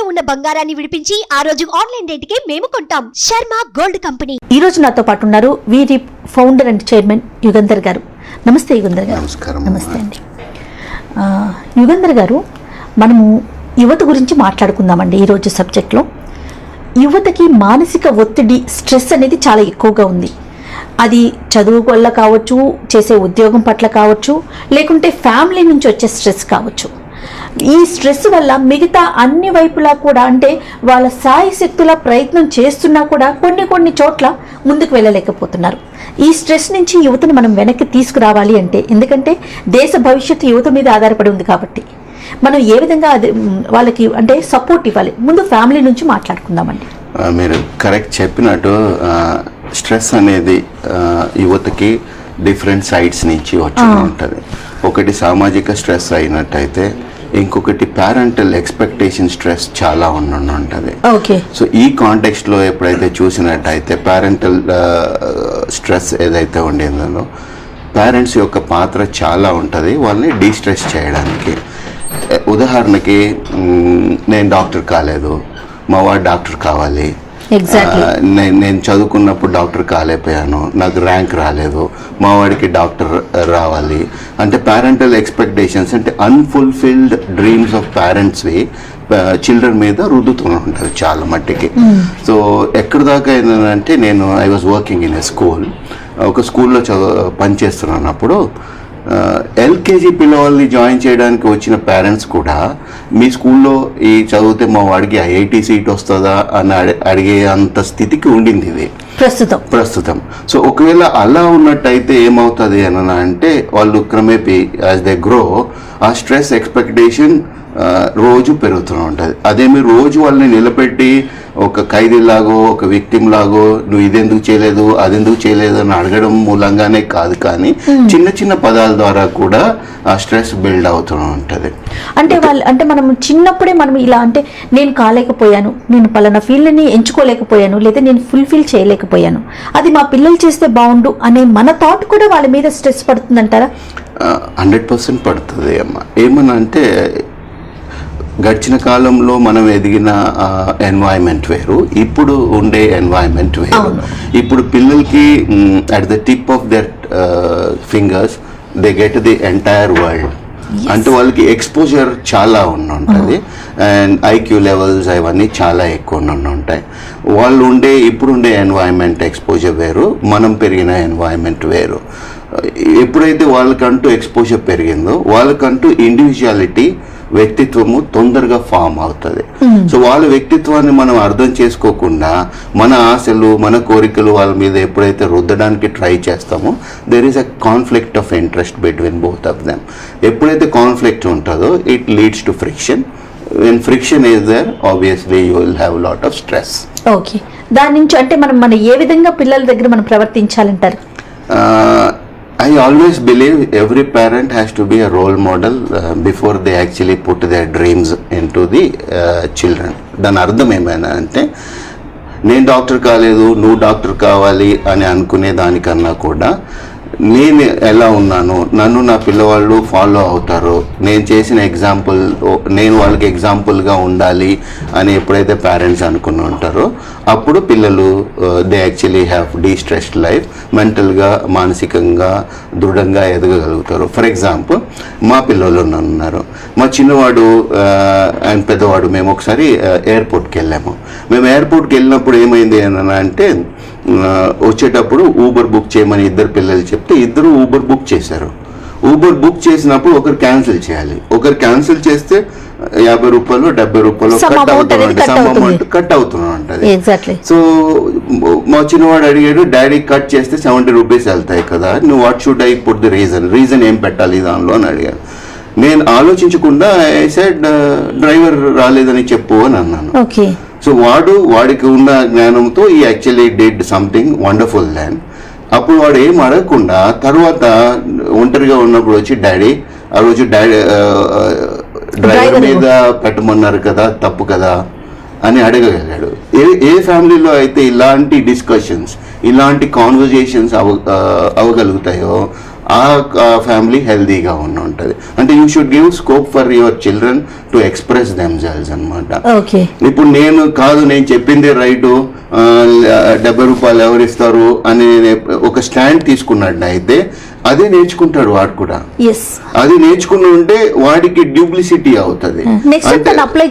తాకట్టులో ఉన్న బంగారాన్ని విడిపించి ఆ రోజు ఆన్లైన్ రేటుకే మేము కొంటాం. Sharma gold company. ఈ రోజు నాతో పాటు ఉన్నారు వీరి ఫౌండర్ అండ్ చైర్మన్ యుగంధర్ గారు. నమస్తే యుగంధర్ గారు. నమస్తే అండి. యుగంధర్ గారు, మనము యువత గురించి మాట్లాడుకుందామండి ఈరోజు సబ్జెక్ట్లో. యువతకి మానసిక ఒత్తిడి, స్ట్రెస్ అనేది చాలా ఎక్కువగా ఉంది. అది చదువు వల్ల కావచ్చు, చేసే ఉద్యోగం పట్ల కావచ్చు, లేకుంటే ఫ్యామిలీ నుంచి వచ్చే స్ట్రెస్ కావచ్చు. ఈ స్ట్రెస్ వల్ల మిగతా అన్ని వైపులా కూడా, అంటే వాళ్ళ సాయి శక్తుల ప్రయత్నం చేస్తున్నా కూడా కొన్ని చోట్ల ముందుకు వెళ్ళలేకపోతున్నారు. ఈ స్ట్రెస్ నుంచి యువతను మనం వెనక్కి తీసుకురావాలి అంటే, ఎందుకంటే దేశ భవిష్యత్తు యువత మీద ఆధారపడి ఉంది కాబట్టి, మనం ఏ విధంగా వాళ్ళకి అంటే సపోర్ట్ ఇవ్వాలి? ముందు ఫ్యామిలీ నుంచి మాట్లాడుకుందామండి. మీరు కరెక్ట్ చెప్పినట్టు స్ట్రెస్ అనేది యువతకి డిఫరెంట్ సైడ్స్ నుంచి వచ్చి ఉంటుంది. ఒకటి సామాజిక స్ట్రెస్ అయినట్టయితే, ఇంకొకటి పేరెంటల్ ఎక్స్పెక్టేషన్ స్ట్రెస్ చాలా ఉంటుంది. సో ఈ కాంటెక్స్ట్లో ఎప్పుడైతే చూసినట్టయితే పేరెంటల్ స్ట్రెస్ ఏదైతే ఉండేదో, పేరెంట్స్ యొక్క పాత్ర చాలా ఉంటుంది వాళ్ళని డీస్ట్రెస్ చేయడానికి. ఉదాహరణకి, నేను డాక్టర్ కాలేదు, మా వాడు డాక్టర్ కావాలి, నేను చదువుకున్నప్పుడు డాక్టర్ కాలేకపోయాను, నాకు ర్యాంక్ రాలేదు, మా వాడికి డాక్టర్ రావాలి అంటే పేరెంటల్ ఎక్స్పెక్టేషన్స్ అంటే అన్ఫుల్ఫిల్డ్ డ్రీమ్స్ ఆఫ్ పేరెంట్స్వి చిల్డ్రన్ మీద రుద్దుతూ ఉంటుంది చాలా మట్టికి. సో ఎక్కడి దాకా ఏంటంటే, I was working in a school, ఒక స్కూల్లో పనిచేస్తున్నప్పుడు ఎల్కేజీ పిల్లవాళ్ళని జాయిన్ చేయడానికి వచ్చిన పేరెంట్స్ కూడా మీ స్కూల్లో ఈ చదివితే మా వాడికి ఐఐటి సీట్ వస్తుందా అని అడిగే అంత స్థితికి ఉండింది ఇది ప్రస్తుతం. సో ఒకవేళ అలా ఉన్నట్టయితే ఏమవుతుంది అని అంటే, వాళ్ళు క్రమేపీ యాజ్ దే గ్రో ఆ స్ట్రెస్ ఎక్స్పెక్టేషన్ రోజు పెరుగుతూ ఉంటుంది. అదే మీరు రోజు వాళ్ళని నిలబెట్టి ఒక ఖైదీలాగో ఒక విక్టిమ్ లాగో నువ్వు ఇదెందుకు చేయలేదు అదెందుకు చేయలేదు అని అడగడం మూలంగానే కాదు, కానీ చిన్న పదాల ద్వారా కూడా ఆ స్ట్రెస్ బిల్డ్ అవుతూ ఉంటుంది. అంటే మనం చిన్నప్పుడే మనం ఇలా అంటే, నేను కాలేకపోయాను, నేను పలానా ఫీల్డ్ని ఎంచుకోలేకపోయాను, లేదా నేను ఫుల్ఫిల్ చేయలేకపోయాను, అది మా పిల్లలు చేస్తే బాగుండు అనే మన థాట్ కూడా వాళ్ళ మీద స్ట్రెస్ పడుతుందంటారా? 100% పడుతుంది అమ్మ. ఏమన్నా అంటే, గడిచిన కాలంలో మనం ఎదిగిన ఎన్వైరన్మెంట్ వేరు, ఇప్పుడు ఉండే ఎన్వైరన్మెంట్ వేరు. ఇప్పుడు పిల్లలకి at the tip of their fingers they get the entire world. అంటే వాళ్ళకి ఎక్స్పోజర్ చాలా ఉంటుంది, అండ్ ఐక్యూ లెవెల్స్ అవన్నీ చాలా ఎక్కువ ఉంటాయి. వాళ్ళు ఇప్పుడుండే ఎన్వైరన్మెంట్ ఎక్స్పోజర్ వేరు, మనం పెరిగిన ఎన్వైరన్మెంట్ వేరు. ఎప్పుడైతే వాళ్ళకంటూ ఎక్స్పోజర్ పెరిగిందో, వాళ్ళకంటూ ఇండివిజువాలిటీ, వ్యక్తిత్వము తొందరగా ఫామ్ అవుతుంది. సో వాళ్ళ వ్యక్తిత్వాన్ని మనం అర్థం చేసుకోకుండా మన ఆశలు, మన కోరికలు వాళ్ళ మీద ఎప్పుడైతే రుద్దడానికి ట్రై చేస్తామో, there is a conflict of interest between both of them. ఎప్పుడైతే కాన్ఫ్లిక్ట్ ఉంటుందో, it leads to friction. when friction is there, obviously you will have a lot of stress. Okay, దాని నుంచి అంటే మనం ఏ విధంగా పిల్లల దగ్గర మనం ప్రవర్తించాలంటారు? I always believe every parent has to be a role model before they actually put their dreams into the children. దాని అర్థం ఏమైనా అంటే, నేను డాక్టర్ కాలేదు, నువ్వు డాక్టర్ కావాలి అని అనుకునే దానికన్నా కూడా, నేను ఎలా ఉన్నాను, నన్ను నా పిల్లవాళ్ళు ఫాలో అవుతారు, నేను చేసిన ఎగ్జాంపుల్, నేను వాళ్ళకి ఎగ్జాంపుల్గా ఉండాలి అని ఎప్పుడైతే పేరెంట్స్ అనుకుని ఉంటారో, అప్పుడు పిల్లలు దే యాక్చువల్లీ హ్యావ్ డీస్ట్రెస్డ్ లైఫ్, మెంటల్గా, మానసికంగా దృఢంగా ఎదగగలుగుతారు. ఫర్ ఎగ్జాంపుల్, మా పిల్లలు ఉన్నారు, మా చిన్నవాడు అండ్ పెద్దవాడు, మేము ఒకసారి ఎయిర్పోర్ట్కి వెళ్ళాము. మేము ఎయిర్పోర్ట్కి వెళ్ళినప్పుడు ఏమైంది అని అంటే, వచ్చేటప్పుడు ఊబర్ బుక్ చేయమని ఇద్దరు పిల్లలు చెప్తే ఇద్దరు ఊబర్ బుక్ చేశారు. ఊబర్ బుక్ చేసినప్పుడు ఒకరు క్యాన్సిల్ చేయాలి, ఒకరు క్యాన్సిల్ చేస్తే 50 రూపాయలు 70 రూపాయలు కట్ అవుతూ ఉంటుంది. సో మా చిన్నవాడు అడిగాడు, డాడీ కట్ చేస్తే 70 రూపీస్ వెళ్తాయి కదా, నువ్వు what should I put the reason ఏం పెట్టాలి దానిలో అని అడిగాడు. నేను ఆలోచించకుండా ఐ సెడ్, డ్రైవర్ రాలేదని చెప్పు అని అన్నాను. సో వాడికి ఉన్న జ్ఞానంతో ఈ actually did something wonderful then. అప్పుడు వాడు ఏం అడగకుండా తర్వాత ఒంటరిగా ఉన్నప్పుడు వచ్చి, డాడీ ఆ రోజు డ్రైవర్ మీద పెట్టమన్నారు కదా, తప్పు కదా అని అడగగలిగాడు. ఏ ఫ్యామిలీలో అయితే ఇలాంటి డిస్కషన్స్, ఇలాంటి కాన్వర్జేషన్స్ అవ్వగలుగుతాయో, ఆ ఫ్యామిలీ హెల్దీగా ఉంటుంది. అంటే you should give scope for your children to express themselves అనమాట. ఇప్పుడు నేను చెప్పింది రైటు, 70 రూపాయలు ఎవరు ఇస్తారు అని ఒక స్టాండ్ తీసుకున్నట్టు అయితే అదే నేర్చుకుంటాడు వాడు కూడా. అది నేర్చుకుని ఉంటే వాడికి డ్యూప్లిసిటీ అవుతుంది. అప్లై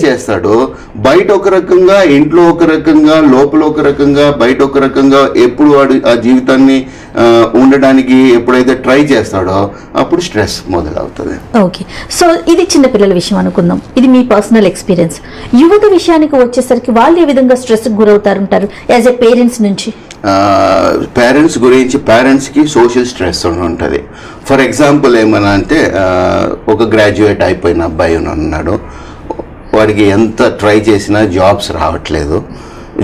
చేస్తాడు. బయట ఒక రకంగా, ఇంట్లో ఒక రకంగా, లోపల ఒక రకంగా, బయట ఒక రకంగా. ఎప్పుడు వాడు ఆ జీవితాన్ని ఉండడానికి ఎప్పుడైతే ట్రై చేస్తాడో అప్పుడు స్ట్రెస్ మొదలవుతుంది. ఓకే, సో ఇది చిన్నపిల్లల విషయం అనుకుందాం, ఇది మీ పర్సనల్ ఎక్స్పీరియన్స్. యువత విషయానికి వచ్చేసరికి వాళ్ళు ఏ విధంగా స్ట్రెస్ గురవుతారు యాజ్ ఎ పేరెంట్స్ నుంచి? పేరెంట్స్కి సోషల్ స్ట్రెస్ ఉంటుంది. ఫర్ ఎగ్జాంపుల్ ఏమన్నా అంటే ఒక గ్రాడ్యుయేట్ అయిపోయిన అబ్బాయి ఉన్నాడు, వాడికి ఎంత ట్రై చేసినా జాబ్స్ రావట్లేదు.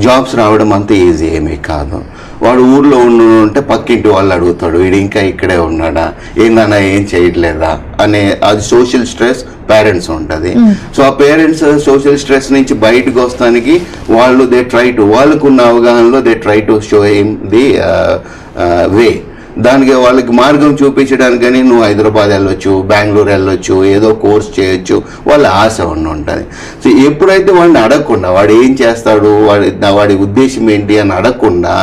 జాబ్స్ రావడం అంత ఈజీ ఏమీ కాదు. వాడు ఊర్లో ఉంటే పక్కింటి వాళ్ళు అడుగుతాడు, వీడు ఇంకా ఇక్కడే ఉన్నాడా, ఏందన్నా ఏం చేయట్లేదా అనే అది సోషల్ స్ట్రెస్ పేరెంట్స్ ఉంటుంది. సో ఆ పేరెంట్స్ సోషల్ స్ట్రెస్ నుంచి బయటకు వస్తానికి వాళ్ళు వాళ్ళకున్న అవగాహనలో they try to show him the way. దానికి వాళ్ళకి మార్గం చూపించడానికని నువ్వు హైదరాబాద్ వెళ్ళొచ్చు, బెంగళూరు వెళ్ళొచ్చు, ఏదో కోర్స్ చేయొచ్చు, వాళ్ళ ఆశ ఉంటుంది. సో ఎప్పుడైతే వాడిని అడగకుండా వాడు ఏం చేస్తాడు, వాడి ఉద్దేశం ఏంటి అని అడగకుండా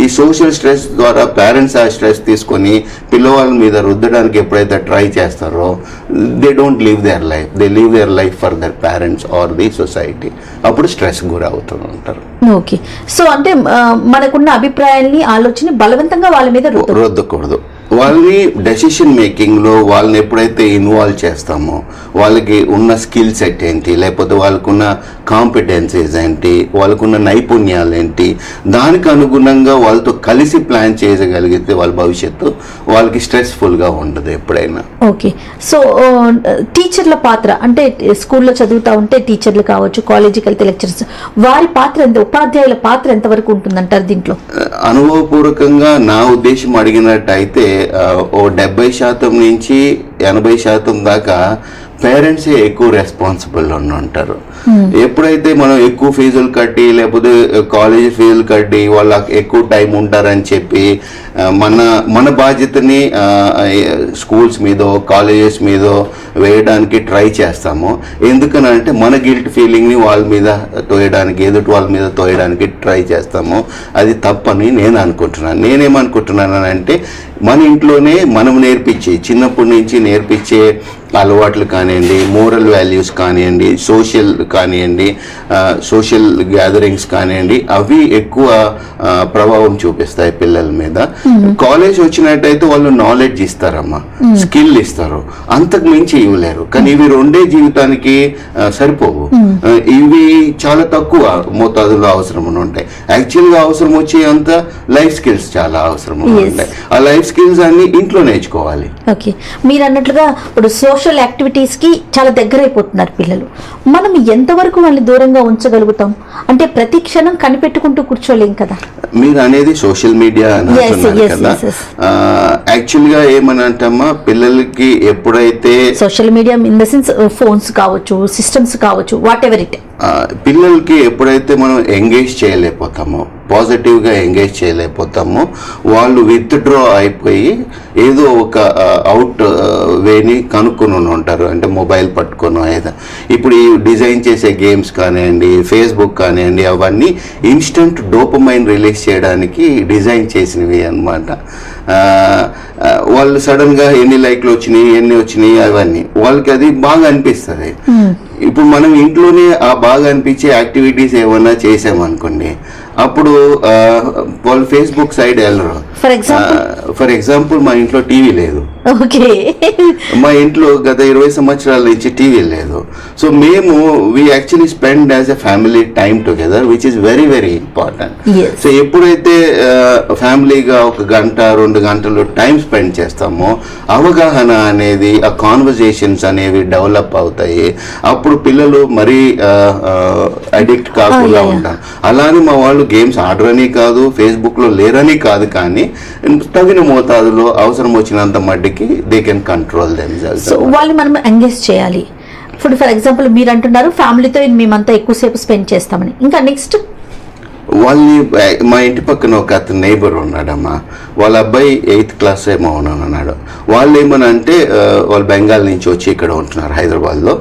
ఈ సోషల్ స్ట్రెస్ ద్వారా పేరెంట్స్ ఆ స్ట్రెస్ తీసుకొని పిల్లవాళ్ళ మీద రుద్దడానికి ఎప్పుడైతే ట్రై చేస్తారో they don't live their life, they live their life for their parents or the society. అప్పుడు స్ట్రెస్ గురవుతూ ఉంటారు. ఓకే, సో అంటే మనకున్న అభిప్రాయాల్ని ఆలోచన బలవంతంగా వాళ్ళ మీద రుద్దకూడదు. వాళ్ళని డెసిషన్ మేకింగ్లో వాళ్ళని ఎప్పుడైతే ఇన్వాల్వ్ చేస్తామో వాళ్ళకి ఉన్న స్కిల్ సెట్ ఏంటి, లేకపోతే వాళ్ళకున్న కాంపిటెన్సీస్ ఏంటి, వాళ్ళకున్న నైపుణ్యాలు ఏంటి, దానికి అనుగుణంగా వాళ్ళతో కలిసి ప్లాన్ చేయగలిగితే వాళ్ళ భవిష్యత్తు వాళ్ళకి స్ట్రెస్ఫుల్గా ఉండదు ఎప్పుడైనా. ఓకే, సో టీచర్ల పాత్ర అంటే స్కూల్లో చదువుతూ ఉంటే టీచర్లు కావచ్చు, కాలేజీకి వెళ్తే లెక్చరర్స్, వారి పాత్ర ఎంత, ఉపాధ్యాయుల పాత్ర ఎంతవరకు ఉంటుందంటారు దీంట్లో? అనుభవపూర్వకంగా నా ఉద్దేశం అడిగినట్టయితే 70% నుంచి 80% దాకా పేరెంట్సే ఎక్కువ రెస్పాన్సిబుల్ ఉంటారు. ఎప్పుడైతే మనం ఎక్కువ ఫీజులు కట్టి లేకపోతే కాలేజీ ఫీజులు కట్టి వాళ్ళకి ఎక్కువ టైం ఉంటారని చెప్పి మన బాధ్యతని స్కూల్స్ మీదో కాలేజెస్ మీదో వేయడానికి ట్రై చేస్తాము. ఎందుకనంటే మన గిల్ట్ ఫీలింగ్ని వాళ్ళ మీద తోయడానికి, ఎదుటి వాళ్ళ మీద తోయడానికి ట్రై చేస్తాము. అది తప్పని నేను అనుకుంటున్నాను. నేనేమనుకుంటున్నానంటే మన ఇంట్లోనే మనం చిన్నప్పటి నుంచి నేర్పించే అలవాట్లు కానివ్వండి, మోరల్ వాల్యూస్ కానివ్వండి, సోషల్ గ్యాదరింగ్స్ కానివ్వండి, అవి ఎక్కువ ప్రభావం చూపిస్తాయి పిల్లల మీద. కాలేజ్ వచ్చినట్టయితే వాళ్ళు నాలెడ్జ్ ఇస్తారమ్మా, స్కిల్ ఇస్తారు, అంతకు మించి ఇవ్వలేరు. కానీ ఇవి రెండే జీవితానికి సరిపోవు. ఇవి చాలా తక్కువ మోతాదులో అవసరం ఉంటాయి. యాక్చువల్గా అవసరం వచ్చే అంత లైఫ్ స్కిల్స్ చాలా అవసరం ఉంటాయి. ఆ లైఫ్ స్కిల్స్ అన్ని ఇంట్లో నేర్చుకోవాలి. ఓకే, మీరు అన్నట్లుగా ఇప్పుడు సోషల్ యాక్టివిటీస్ కి చాలా దగ్గర అయిపోతున్నారు పిల్లలు. మనం ఎంతవరకు వాళ్ళని దూరంగా ఉంచగలుగుతాం? అంటే ప్రతి క్షణం కనిపెట్టుకుంటూ కూర్చోలేం కదా. మీరు అనేది సోషల్ మీడియా కదా, యాక్చువల్ గా ఏమనంటమ్మా, పిల్లలకి ఎప్పుడైతే social media in the sense phones కావచ్చు, సిస్టమ్స్ కావచ్చు, వాట్ ఎవర్ ఇట్, పిల్లలకి ఎప్పుడైతే మనం ఎంగేజ్ చేయలేకపోతామో, పాజిటివ్గా ఎంగేజ్ చేయలేకపోతామో, వాళ్ళు విత్డ్రా అయిపోయి ఏదో ఒక అవుట్ వేని కనుక్కొని ఉంటారు. అంటే మొబైల్ పట్టుకొని ఏదో ఇప్పుడు ఈ డిజైన్ చేసే గేమ్స్ కానివ్వండి, ఫేస్బుక్ కానివ్వండి, అవన్నీ ఇన్స్టంట్ డోపమైన్ రిలీజ్ చేయడానికి డిజైన్ చేసినవి అన్నమాట. వాళ్ళు సడన్గా ఎన్ని లైక్లు వచ్చినాయి, ఎన్ని వచ్చినాయి, అవన్నీ వాళ్ళకి అది బాగా అనిపిస్తుంది. ఇప్పుడు మనం ఇంట్లోనే ఆ బాగా అనిపించే యాక్టివిటీస్ ఏమన్నా చేసామనుకోండి, అప్పుడు వాళ్ళు ఫేస్బుక్ సైడ్ వెళ్ళరు. ఫర్ ఎగ్జాంపుల్ మా ఇంట్లో టీవీ లేదు. మా ఇంట్లో గత 20 సంవత్సరాల నుంచి టీవీ లేదు. సో మేము we actually spend as a family time together, which is very very important. So ఎప్పుడైతే ఫ్యామిలీగా 1 గంట 2 గంటలు టైం స్పెండ్ చేస్తామో అవగాహన అనేది, ఆ కాన్వర్జేషన్స్ అనేవి డెవలప్ అవుతాయి. అప్పుడు పిల్లలు మరీ అడిక్ట్ కాకుండా ఉంటారు. అలానే మా వాళ్ళు గేమ్స్ ఆడరని కాదు, ఫేస్బుక్లో లేరని కాదు, కానీ తగిన మోతాదులో అవసరం వచ్చినంత మట్టికి they can control themselves. So వాళ్ళు మనం ఎంగేజ్ చేయాలి. ఇప్పుడు ఫర్ ఎగ్జాంపుల్ మీరు అంటున్నారు ఫ్యామిలీతో మేమంతా ఎక్కువసేపు స్పెండ్ చేస్తామని, ఇంకా నెక్స్ట్ వాళ్ళని మా ఇంటి పక్కన ఒక అతను నైబర్ ఉన్నాడమ్మా, వాళ్ళ అబ్బాయి 8th క్లాస్ ఏమో ఉన్నాడు. వాళ్ళు ఏమని అంటే వాళ్ళు బెంగాల్ నుంచి వచ్చి ఇక్కడ ఉంటున్నారు హైదరాబాద్లో.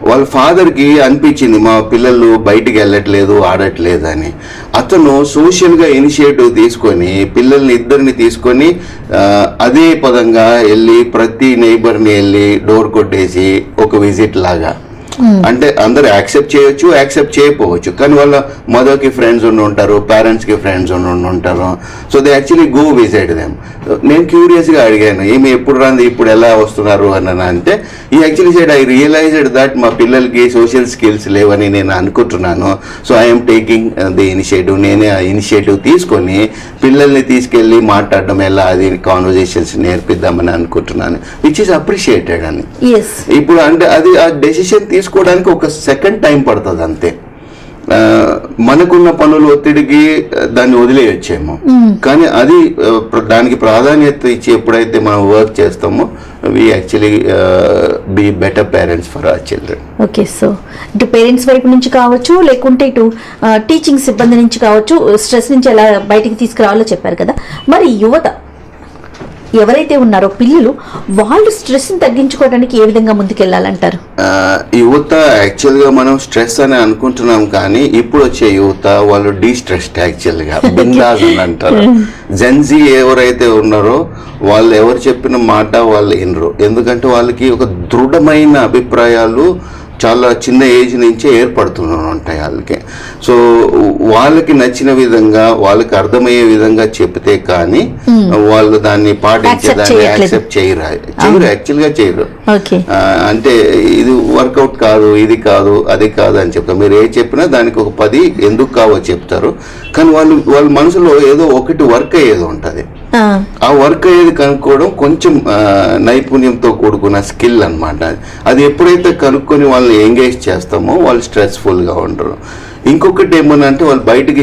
వాళ్ళ ఫాదర్కి అనిపించింది మా పిల్లలు బయటికి వెళ్ళట్లేదు, ఆడట్లేదు అని. అతను సోషల్గా ఇనిషియేటివ్ తీసుకొని పిల్లల్ని ఇద్దరిని తీసుకొని అదే పదంగా వెళ్ళి ప్రతి నైబర్ని వెళ్ళి డోర్ కొట్టేసి ఒక విజిట్ లాగా, అంటే అందరు యాక్సెప్ట్ చేయొచ్చు, యాక్సెప్ట్ చేయకపోవచ్చు, కానీ వాళ్ళ మదర్కి ఫ్రెండ్స్ ఉంటారు, పేరెంట్స్కి ఫ్రెండ్స్ ఉంటారు. So they actually go visit them. నేను క్యూరియస్గా అడిగాను, ఏమి ఎప్పుడు రాంది ఇప్పుడు ఎలా వస్తున్నారు అని అంటే ఈ actually side I realised that మా పిల్లలకి సోషల్ స్కిల్స్ లేవని నేను అనుకుంటున్నాను. So I'm taking the initiative. నేనే ఆ ఇనిషియేటివ్ తీసుకొని పిల్లల్ని తీసుకెళ్ళి మాట్లాడడం ఎలా, అది కాన్వర్జేషన్స్ నేర్పిద్దామని అనుకుంటున్నాను, విచ్ ఈస్ అప్రిషియేటెడ్ అని. ఇప్పుడు అంటే అది ఆ డెసిషన్ తీసుకోవడానికి ఒక సెకండ్ టైం పడుతుంది అంతే. మనకున్న పనుల ఒత్తిడికి దాన్ని వదిలేయొచ్చేమో, కానీ అది దానికి ప్రాధాన్యత ఇచ్చి ఎప్పుడైతే మనం వర్క్ చేస్తామో we actually be better parents for our children. Okay, so ఇటు పేరెంట్స్ వైపు నుంచి కావచ్చు, లేకుంటే ఇటు టీచింగ్ సిబ్బంది నుంచి కావచ్చు, స్ట్రెస్ నుంచి ఎలా బయటికి తీసుకురావాలో చెప్పారు కదా. మరి యువత ఎవరైతే ఉన్నారో పిల్లలు, వాళ్ళు స్ట్రెస్ని తగ్గించుకోవడానికి ఏ విధంగా ముందుకెళ్ళాలంటారు? యువత యాక్చువల్గా మనం స్ట్రెస్ అని అనుకుంటున్నాం, కానీ ఇప్పుడు వచ్చే యువత వాళ్ళు డీస్ట్రెస్డ్ యాక్చువల్గా, బిందాస్ అని అంటారు. జెన్జీ ఎవరైతే ఉన్నారో వాళ్ళు ఎవరు చెప్పిన మాట వాళ్ళు వినరు, ఎందుకంటే వాళ్ళకి ఒక దృఢమైన అభిప్రాయాలు చాలా చిన్న ఏజ్ నుంచే ఏర్పడుతూనే ఉంటాయి వాళ్ళకి. సో వాళ్ళకి నచ్చిన విధంగా, వాళ్ళకి అర్థమయ్యే విధంగా చెప్తే కానీ వాళ్ళు దాన్ని పాటించేదాన్ని యాక్సెప్ట్ చేయరు, యాక్చువల్గా చేయరు. అంటే ఇది వర్కౌట్ కాదు, ఇది కాదు, అది కాదు అని చెప్తారు. మీరు ఏ చెప్పినా దానికి ఒక 10 ఎందుకు కావో చెప్తారు, కానీ వాళ్ళ మనసులో ఏదో ఒకటి వర్క్ అయ్యేది ఉంటుంది. ఆ వర్క్ అయ్యేది కనుక్కోవడం కొంచెం నైపుణ్యంతో కూడుకున్న స్కిల్ అనమాట. అది ఎప్పుడైతే కనుక్కొని వాళ్ళని ఎంగేజ్ చేస్తామో వాళ్ళు స్ట్రెస్ఫుల్గా ఉండరు. ఇంకొకటి ఏమన్నా అంటే వాళ్ళు బయటికి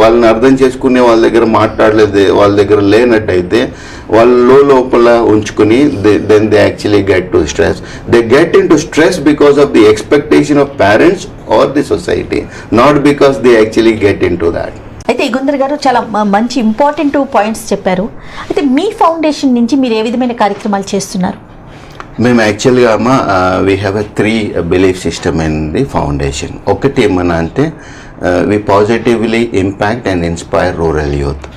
వాళ్ళని అర్థం చేసుకునే వాళ్ళ దగ్గర మాట్లాడలేదు, వాళ్ళ దగ్గర లేనట్టయితే వాళ్ళు లోపల ఉంచుకుని then they actually get to stress. They get into stress because of the expectation of parents or the society, not because they actually get into that. అయితే యుగంధర్ గారు చాలా మంచి ఇంపార్టెంట్ పాయింట్స్ చెప్పారు. అయితే మీ ఫౌండేషన్ నుంచి మీరు ఏ విధమైన కార్యక్రమాలు చేస్తున్నారు? మేము యాక్చువల్గా అమ్మ we have a 3 belief system in the foundation. ఒకటి ఏమన్నా అంటే we positively impact and inspire rural youth.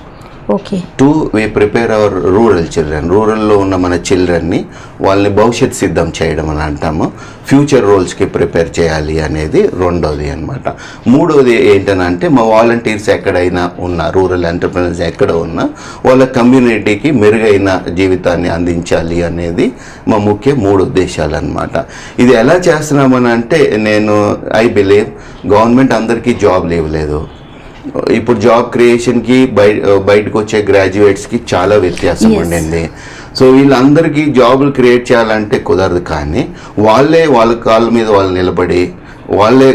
Okay. 2 we prepare our rural children. రూరల్లో ఉన్న మన చిల్డ్రన్ని వాళ్ళని భవిష్యత్ సిద్ధం చేయడం అని అంటాము. ఫ్యూచర్ రోల్స్కి ప్రిపేర్ చేయాలి అనేది రెండోది అనమాట. మూడోది ఏంటనంటే మా వాలంటీర్స్ ఎక్కడైనా ఉన్న రూరల్ ఎంటర్ప్రెనర్స్ ఎక్కడ ఉన్నా వాళ్ళ కమ్యూనిటీకి మెరుగైన జీవితాన్ని అందించాలి అనేది మా ముఖ్య 3 ఉద్దేశాలు అనమాట. ఇది ఎలా చేస్తున్నామని అంటే ఐ బిలీవ్ గవర్నమెంట్ అందరికీ జాబ్లు ఇవ్వలేదు. ఇప్పుడు జాబ్ క్రియేషన్కి బయటకు వచ్చే గ్రాడ్యుయేట్స్కి చాలా వ్యత్యాసం ఉండింది. సో వీళ్ళందరికీ జాబులు క్రియేట్ చేయాలంటే కుదరదు, కానీ వాళ్ళ కాళ్ళ మీద వాళ్ళు నిలబడి వాళ్ళే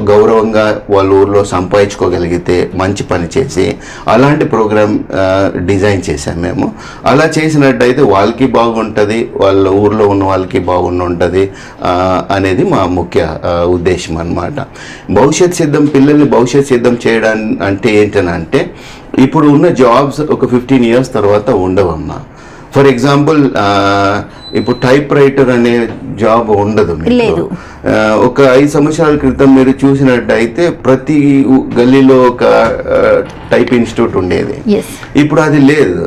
గౌరవంగా వాళ్ళ ఊర్లో సంపాదించుకోగలిగితే మంచి పని చేసి అలాంటి ప్రోగ్రామ్ డిజైన్ చేసాం మేము. అలా చేసినట్టయితే వాళ్ళకి బాగుంటుంది, వాళ్ళ ఊర్లో ఉన్న వాళ్ళకి బాగుంటుంది అనేది మా ముఖ్య ఉద్దేశం అన్నమాట. భవిష్యత్ సిద్ధం, పిల్లల్ని భవిష్యత్ సిద్ధం చేయడానికి అంటే ఏంటనంటే ఇప్పుడు ఉన్న జాబ్స్ ఒక 15 years తర్వాత ఉండవమ్మా. ఫర్ ఎగ్జాంపుల్ ఇప్పుడు టైప్ రైటర్ అనే జాబ్ ఉండదు మీకు. ఒక 5 సంవత్సరాల క్రితం మీరు చూసినట్టయితే ప్రతి గల్లీలో ఒక టైప్ ఇన్స్టిట్యూట్ ఉండేది, ఇప్పుడు అది లేదు.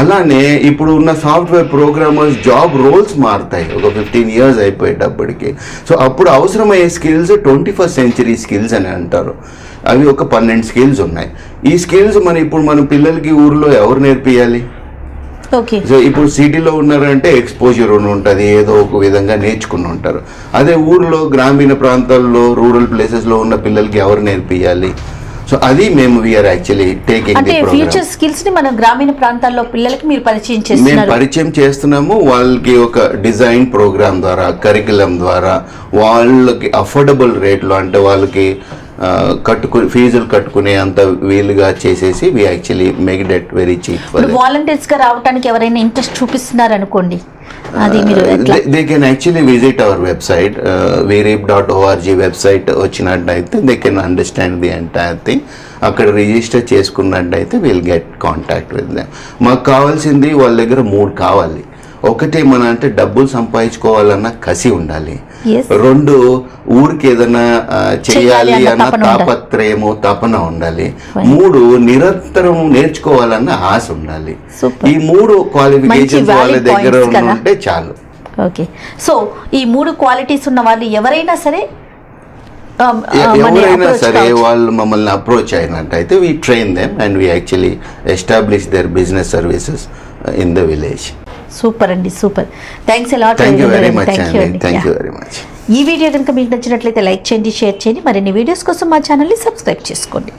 అలానే ఇప్పుడు ఉన్న సాఫ్ట్వేర్ ప్రోగ్రామర్స్ జాబ్ రోల్స్ మారుతాయి ఒక 15 years అయిపోయేటప్పటికి. సో అప్పుడు అవసరమయ్యే స్కిల్స్ 21st century స్కిల్స్ అని అంటారు. అవి ఒక 12 స్కిల్స్ ఉన్నాయి. ఈ స్కిల్స్ మన పిల్లలకి ఊర్లో ఎవరు నేర్పియాలి? సో ఇప్పుడు సిటీలో ఉన్నారంటే ఎక్స్పోజర్ ఉంటుంది, ఏదో ఒక విధంగా నేర్చుకుని ఉంటారు. అదే ఊర్లో గ్రామీణ ప్రాంతాల్లో రూరల్ ప్లేసెస్లో ఉన్న పిల్లలకి ఎవరు నేర్పియాలి? సో అది మేము we're actually taking the programme. Future skills ని మన గ్రామీణ ప్రాంతాల్లో పిల్లలకి మీరు పరిచయం చేస్తున్నాము. వాళ్ళకి ఒక డిజైన్ ప్రోగ్రామ్ ద్వారా, కరికులం ద్వారా వాళ్ళకి అఫోర్డబుల్ రేట్లో, అంటే వాళ్ళకి ఫీజులు కట్టుకునే అంత వీలుగా చేసేసి we actually make that very cheap. ఇప్పుడు వాలంటీర్స్ గా రావడానికి ఎవరైనా ఇంట్రెస్ట్ చూపిస్తున్నారు అనుకోండి, అది మీరు ఎట్లా? They can actually visit our website vrip.org website వచ్చినట్టయితే they can understand the entire thing. అక్కడ రిజిస్టర్ చేసుకున్నట్టయితే will get contact with them. మాకు కావాల్సింది వాళ్ళ దగ్గర 3 కావాలి. ఒకటి మన అంటే డబ్బులు సంపాదించుకోవాలన్న కసి ఉండాలి. Yes. 2 ఊరికి ఏదైనా చేయాలి అన్న అన్న తపన ఉండాలి. తాపత్రయము తపన ఉండాలి. Right. 3 నిరంతరం నేర్చుకోవాలన్న ఆశ ఉండాలి. Super. ఈ 3 క్వాలిఫికేషన్స్ మంచి వాళ్ళ valid దగ్గర points కదా. ఉంటే చాలు. ఓకే, సో ఈ 3 క్వాలిటీస్ ఉన్న వాళ్ళు ఎవరైనా సరే ఎవరైనా సరే వాళ్ళు మమ్మల్ని అప్రోచ్ అయినట్టయితే we train them and we actually establish their business services in the village. Super అండి, super. Thanks a lot. Thank you very much అండి. Thank you very much. ఈ వీడియో కనుక మీకు నచ్చినట్లయితే లైక్ చేయండి, షేర్ చేయండి. మరిన్ని వీడియోస్ కోసం మా ఛానల్ని సబ్స్క్రైబ్ చేసుకోండి.